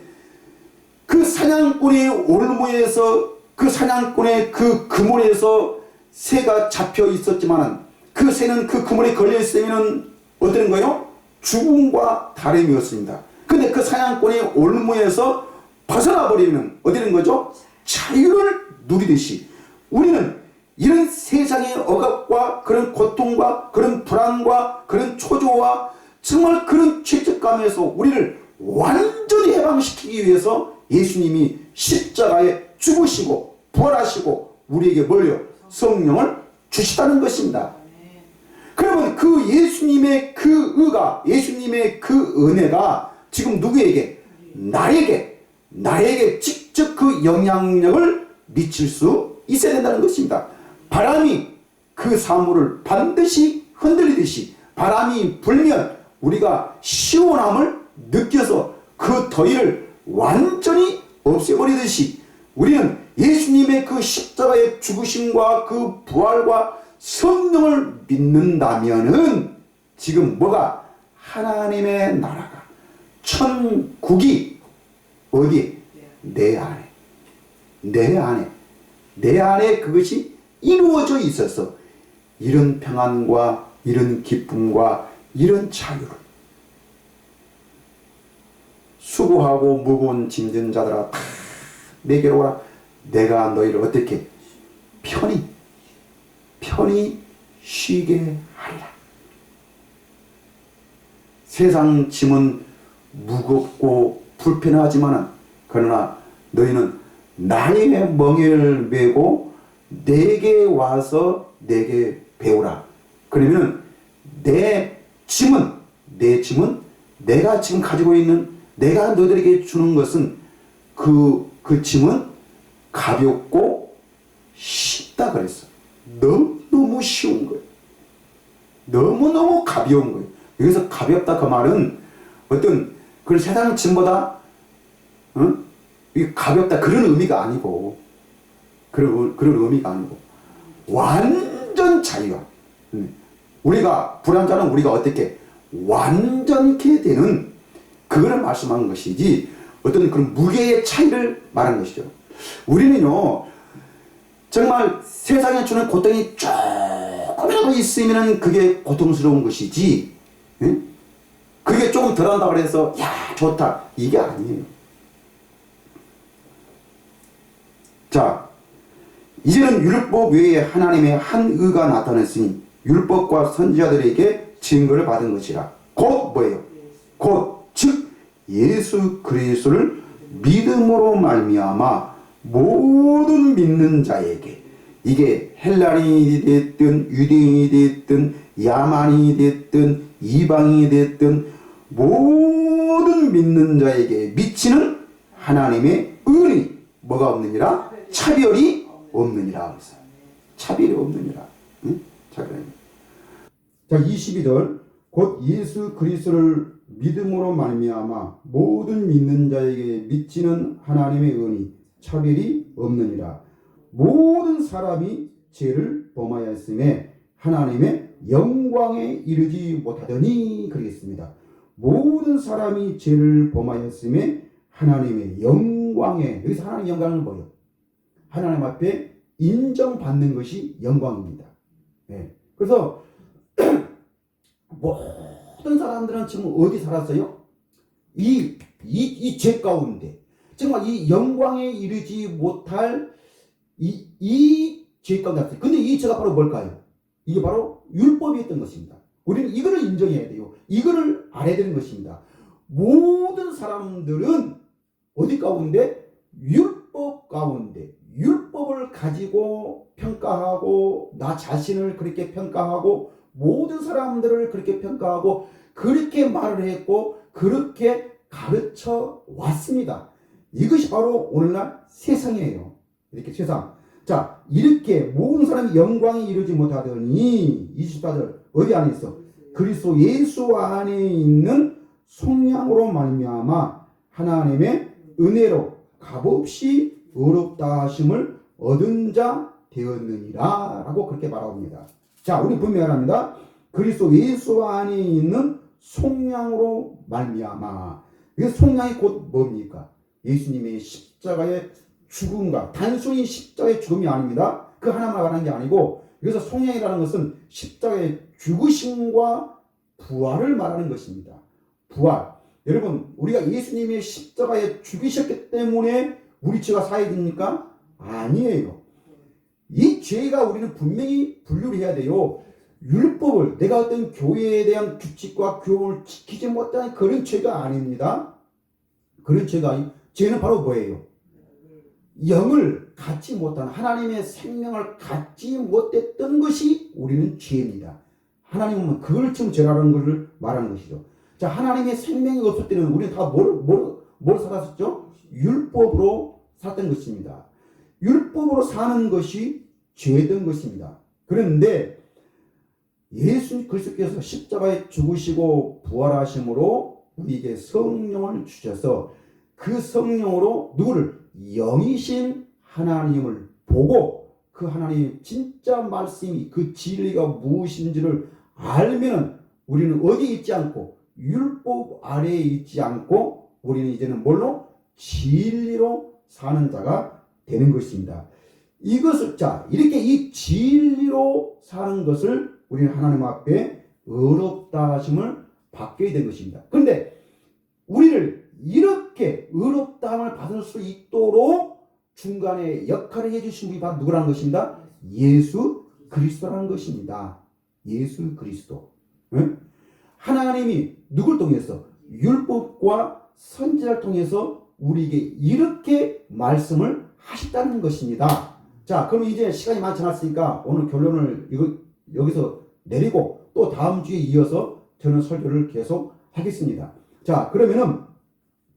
그 사냥꾼의 올무에서, 그 사냥꾼의 그 그물에서 새가 잡혀 있었지만은 그 새는 그 그물에 걸려 있으면은 어떤 거요? 죽음과 다름이었습니다. 근데 그 사냥꾼의 올무에서 벗어나 버리면 어디 되는 거죠? 자유를 누리듯이 우리는 이런 세상의 억압과 그런 고통과 그런 불안과 그런 초조와 정말 그런 죄책감에서 우리를 완전히 해방시키기 위해서 예수님이 십자가에 죽으시고 부활하시고 우리에게 뭘요? 성령을 주시다는 것입니다. 그러면 그 예수님의 그 의가, 예수님의 그 은혜가 지금 누구에게? 나에게 직접 그 영향력을 미칠 수 있어야 된다는 것입니다. 바람이 그 사물을 반드시 흔들리듯이 바람이 불면 우리가 시원함을 느껴서 그 더위를 완전히 없애버리듯이 우리는 예수님의 그 십자가의 죽으심과 그 부활과 성령을 믿는다면은 지금 뭐가? 하나님의 나라가, 천국이 어디? 내 안에 그것이 이루어져 있어서 이런 평안과 이런 기쁨과 이런 자유를 수고하고 무거운 짐진 자들아 다 내게로 오라. 내가 너희를 어떻게 편히 쉬게 하리라. 세상 짐은 무겁고 불편하지만 그러나 너희는 나의 멍에를 메고 내게 와서 내게 배우라. 그러면 내 짐은 내가 지금 가지고 있는 내가 너희들에게 주는 것은 그 짐은 가볍고 쉽다 그랬어. 너무너무 쉬운 거예요. 너무너무 가벼운 거예요. 여기서 가볍다 그 말은 어떤 그런 세상 짐보다 이 가볍다 그런 의미가 아니고 그런 의미가 아니고 완전 자유야. 우리가 불안 자는 우리가 어떻게 완전케 되는 그거를 말씀하는 것이지 어떤 그런 무게의 차이를 말하는 것이죠. 우리는요 정말 세상에 주는 고통이 조금이라도 있으면 그게 고통스러운 것이지 그게 조금 덜한다 그래서 야 좋다 이게 아니에요. 자 이제는 율법 외에 하나님의 한 의가 나타났으니 율법과 선지자들에게 증거를 받은 것이라. 곧 뭐예요? 곧 즉 예수 그리스도를 믿음으로 말미암아 모든 믿는 자에게 이게 헬라인이 됐든 유대인이 됐든 야만이 됐든 이방인이 됐든 모든 믿는 자에게 미치는 하나님의 은이 뭐가 없느니라? 차별이 없느니라. 차별이 없느니라. 응? 자 22절 곧 예수 그리스도를 믿음으로 말미암아 모든 믿는 자에게 미치는 하나님의 은이 차별이 없느니라. 모든 사람이 죄를 범하였음에 하나님의 영광에 이르지 못하더니 그러겠습니다. 모든 사람이 죄를 범하였음에 하나님의 영광에 여기서 하나님의 영광은 뭐예요? 하나님 앞에 인정받는 것이 영광입니다. 네. 그래서 모든 사람들은 지금 어디 살았어요? 이 죄 가운데 정말 이 영광에 이르지 못할 이 죄 가운데 왔어요. 근데 이 죄가 바로 뭘까요? 이게 바로 율법이었던 것입니다. 우리는 이거를 인정해야 돼요. 이거를 알아야 되는 것입니다. 모든 사람들은 어디 가운데? 율법 가운데 율법을 가지고 평가하고 나 자신을 그렇게 평가하고 모든 사람들을 그렇게 평가하고 그렇게 말을 했고 그렇게 가르쳐 왔습니다. 이것이 바로 오늘날 세상이에요. 이렇게 세상. 자, 이렇게 모든 사람이 영광에 이르지 못하더니 24절 어디 안에 있어? 그리스도 예수 안에 있는 속량으로 말미암아 하나님의 은혜로 값없이 의롭다 하심을 얻은 자 되었느니라 라고 그렇게 말합니다. 자, 우리 분명합니다. 그리스도 예수 안에 있는 속량으로 말미암아. 이 속량이 곧 뭡니까? 예수님의 십자가의 죽음과 단순히 십자가의 죽음이 아닙니다. 그 하나만 말하는 게 아니고 여기서 속량이라는 것은 십자가의 죽으심과 부활을 말하는 것입니다. 부활. 여러분, 우리가 예수님의 십자가에 죽으셨기 때문에 우리 죄가 사해집니까? 아니에요. 이 죄가 우리는 분명히 분류를 해야 돼요. 율법을, 내가 어떤 교회에 대한 규칙과 교훈을 지키지 못하는 그런 죄가 아닙니다. 그런 죄가 아니, 죄는 바로 뭐예요? 영을 갖지 못한, 하나님의 생명을 갖지 못했던 것이 우리는 죄입니다. 하나님은 그걸 지금 죄라는 것을 말하는 것이죠. 자, 하나님의 생명이 없을 때는 우리는 다 뭘 살았었죠? 율법으로 살았던 것입니다. 율법으로 사는 것이 죄된 것입니다. 그런데 예수 그리스도께서 십자가에 죽으시고 부활하심으로 우리에게 성령을 주셔서 그 성령으로 누구를? 영이신 하나님을 보고 그 하나님 진짜 말씀이 그 진리가 무엇인지를 알면은 우리는 어디에 있지 않고 율법 아래에 있지 않고 우리는 이제는 뭘로? 진리로 사는 자가 되는 것입니다. 이것을, 자, 이렇게 이 진리로 사는 것을 우리는 하나님 앞에 의롭다 하심을 받게 된 것입니다. 그런데 우리를 이렇게 의롭다함을 받을 수 있도록 중간에 역할을 해주신 분이 바로 누구라는 것입니다? 예수 그리스도라는 것입니다. 예수 그리스도. 응? 하나님이 누굴 통해서? 율법과 선지자를 통해서 우리에게 이렇게 말씀을 하셨다는 것입니다. 자, 그럼 이제 시간이 많지 않았으니까 오늘 결론을 여기서 내리고 또 다음 주에 이어서 저는 설교를 계속 하겠습니다. 자, 그러면은,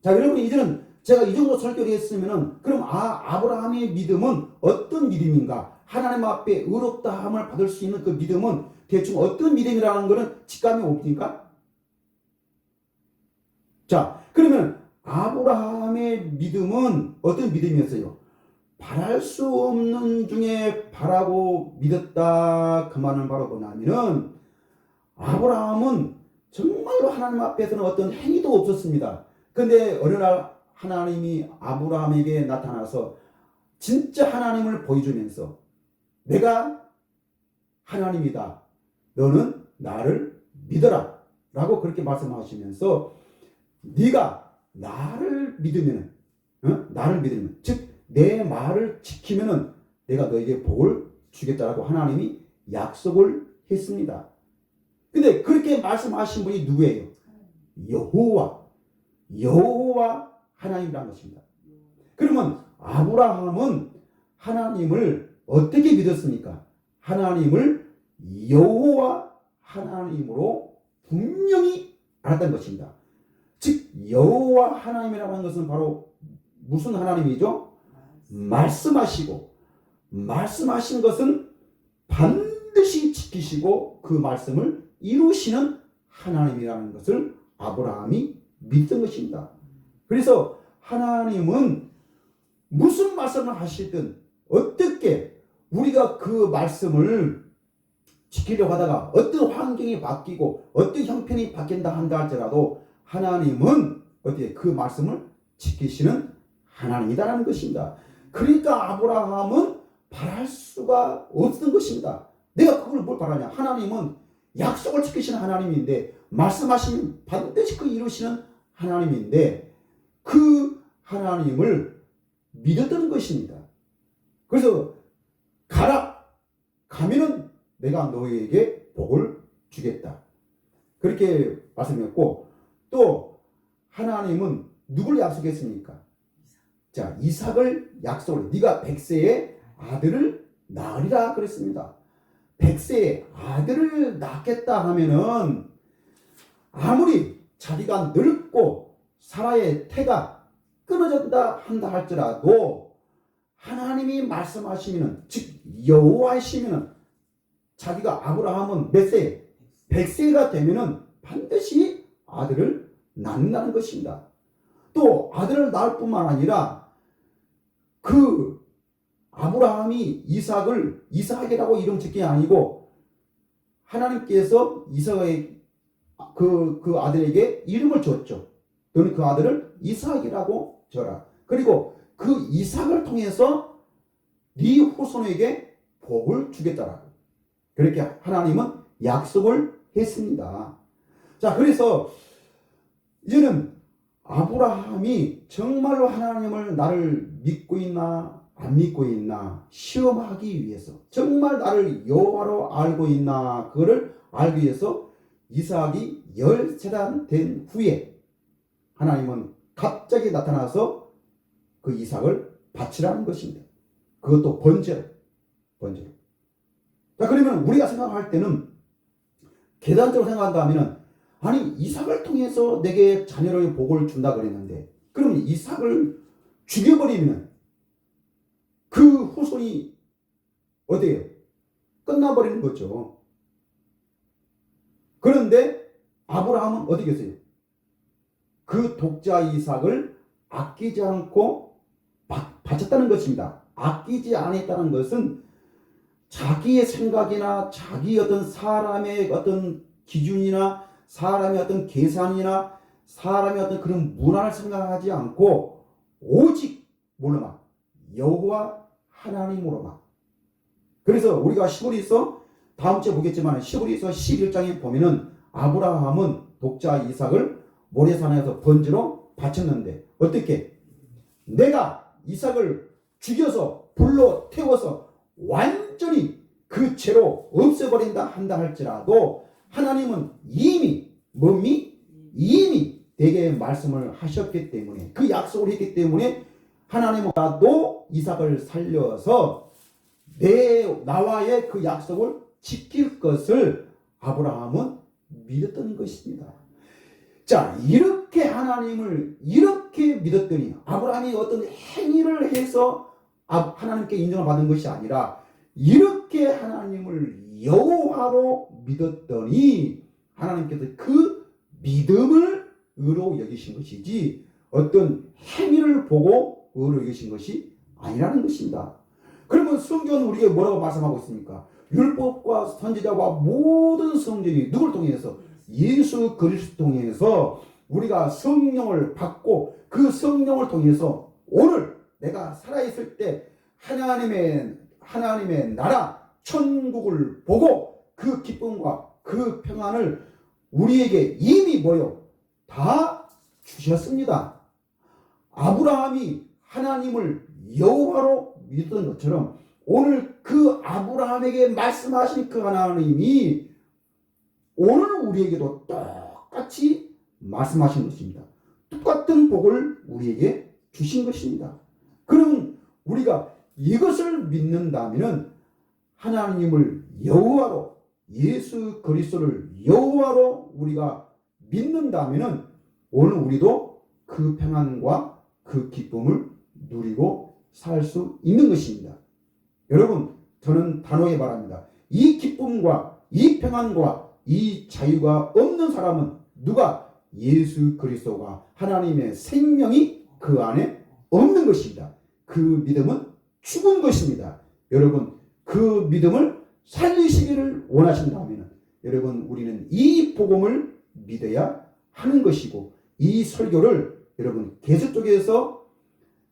자, 여러분 이제는 제가 이 정도 설교를 했으면은 그럼 아브라함의 믿음은 어떤 믿음인가? 하나님 앞에 의롭다함을 받을 수 있는 그 믿음은 대충 어떤 믿음이라는 것은 직감이 옵니까? 자, 그러면 아브라함의 믿음은 어떤 믿음이었어요? 바랄 수 없는 중에 바라고 믿었다. 그 말은 바로 뭐냐면은 아브라함은 정말로 하나님 앞에서는 어떤 행위도 없었습니다. 그런데 어느 날 하나님이 아브라함에게 나타나서 진짜 하나님을 보여주면서 내가 하나님이다. 너는 나를 믿어라. 라고 그렇게 말씀하시면서 네가 나를 믿으면, 나를 믿으면, 즉 내 말을 지키면은 내가 너에게 복을 주겠다라고 하나님이 약속을 했습니다. 근데 그렇게 말씀하신 분이 누구예요? 여호와 하나님이라는 것입니다. 그러면 아브라함은 하나님을 어떻게 믿었습니까? 하나님을 여호와 하나님으로 분명히 알았다는 것입니다. 즉 여호와 하나님이라는 것은 바로 무슨 하나님이죠? 말씀하신 것은 반드시 지키시고 그 말씀을 이루시는 하나님이라는 것을 아브라함이 믿던 것입니다. 그래서 하나님은 무슨 말씀을 하시든 어떻게 우리가 그 말씀을 지키려고 하다가 어떤 환경이 바뀌고 어떤 형편이 바뀐다 한다 할지라도 하나님은 어떻게 그 말씀을 지키시는 하나님이다라는 것입니다. 그러니까 아브라함은 바랄 수가 없었던 것입니다. 내가 그걸 뭘 바라냐? 하나님은 약속을 지키시는 하나님인데 말씀하시면 반드시 그 이루시는 하나님인데 그 하나님을 믿었던 것입니다. 그래서 가면은 내가 너희에게 복을 주겠다. 그렇게 말씀했고 또 하나님은 누굴 약속했습니까? 자, 이삭을 약속을 네가 100세에 아들을 낳으리라 그랬습니다. 100세에 아들을 낳겠다 하면은 아무리 자기가 늙고 사라의 태가 끊어진다 한다 할지라도 하나님이 말씀하시면은 즉 여호와이시면은 자기가 아브라함은 몇 세? 100세가 되면은 반드시 아들을 낳는다는 것입니다. 또 아들을 낳을 뿐만 아니라 그 아브라함이 이삭을 이삭이라고 이름 짓기 아니고 하나님께서 이삭의 그 아들에게 이름을 줬죠. 너는 그 아들을 이삭이라고 져라. 그리고 그 이삭을 통해서 네 후손에게 복을 주겠다라고. 그렇게 하나님은 약속을 했습니다. 자, 그래서 이제는 아브라함이 정말로 하나님을 나를 믿고 있나 안 믿고 있나 시험하기 위해서, 정말 나를 여호와로 알고 있나 그거를 알기 위해서 이삭이 13단 된 후에 하나님은 갑자기 나타나서 그 이삭을 바치라는 것입니다. 그것도 번제로. 자, 그러면 우리가 생각할 때는 계단적으로 생각한다면, 아니 이삭을 통해서 내게 자녀의 복을 준다 그랬는데, 그럼 이삭을 죽여버리면 그 후손이 어때요? 끝나버리는 거죠. 그런데 아브라함은 어떻게 했어요? 그 독자 이삭을 아끼지 않고 바쳤다는 것입니다. 아끼지 않았다는 것은 자기의 생각이나 자기 어떤 사람의 어떤 기준이나 사람의 어떤 계산이나 사람의 어떤 그런 문화를 생각하지 않고 오직 뭘로만? 여호와 하나님으로만. 그래서 우리가 시브리서 다음 주에 보겠지만 시브리서 11장에 보면은 아브라함은 독자 이삭을 모래산에서 번제로 바쳤는데 어떻게? 내가 이삭을 죽여서 불로 태워서 완전히 그 죄로 없애버린다 한다 할지라도 하나님은 이미 이미 내게 말씀을 하셨기 때문에, 그 약속을 했기 때문에 하나님은 나도 이삭을 살려서 나와의 그 약속을 지킬 것을 아브라함은 믿었던 것입니다. 자, 이렇게 하나님을 이렇게 믿었더니 아브라함이 어떤 행위를 해서 하나님께 인정을 받은 것이 아니라 이렇게 하나님을 여호와로 믿었더니 하나님께서 그 믿음을 의로 여기신 것이지 어떤 행위를 보고 의로 여기신 것이 아니라는 것입니다. 그러면 성경은 우리에게 뭐라고 말씀하고 있습니까? 율법과 선지자와 모든 성경이 누굴 통해서? 예수 그리스도 통해서 우리가 성령을 받고 그 성령을 통해서 오늘 내가 살아있을 때 하나님의 나라 천국을 보고 그 기쁨과 그 평안을 우리에게 이미 다 주셨습니다. 아브라함이 하나님을 여호와로 믿었던 것처럼 오늘 그 아브라함에게 말씀하신 그 하나님이 오늘 우리에게도 똑같이 말씀하신 것입니다. 똑같은 복을 우리에게 주신 것입니다. 그럼 우리가 이것을 믿는다면 하나님을 여호와로, 예수 그리스도를 여호와로 우리가 믿는다면 오늘 우리도 그 평안과 그 기쁨을 누리고 살 수 있는 것입니다. 여러분, 저는 단호하게 말합니다. 이 기쁨과 이 평안과 이 자유가 없는 사람은 누가? 예수 그리스도가 하나님의 생명이 그 안에 없는 것입니다. 그 믿음은 죽은 것입니다. 여러분, 그 믿음을 살리시기를 원하신다면 여러분, 우리는 이 복음을 믿어야 하는 것이고, 이 설교를 여러분 계속적에서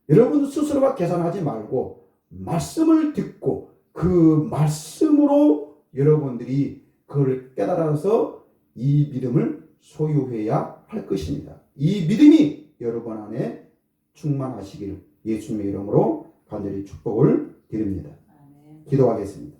여러분 스스로가 계산하지 말고 말씀을 듣고 그 말씀으로 여러분들이 그걸 깨달아서 이 믿음을 소유해야 할 것입니다. 이 믿음이 여러분 안에 충만하시기를 예수님의 이름으로 간절히 축복을 드립니다. 기도하겠습니다.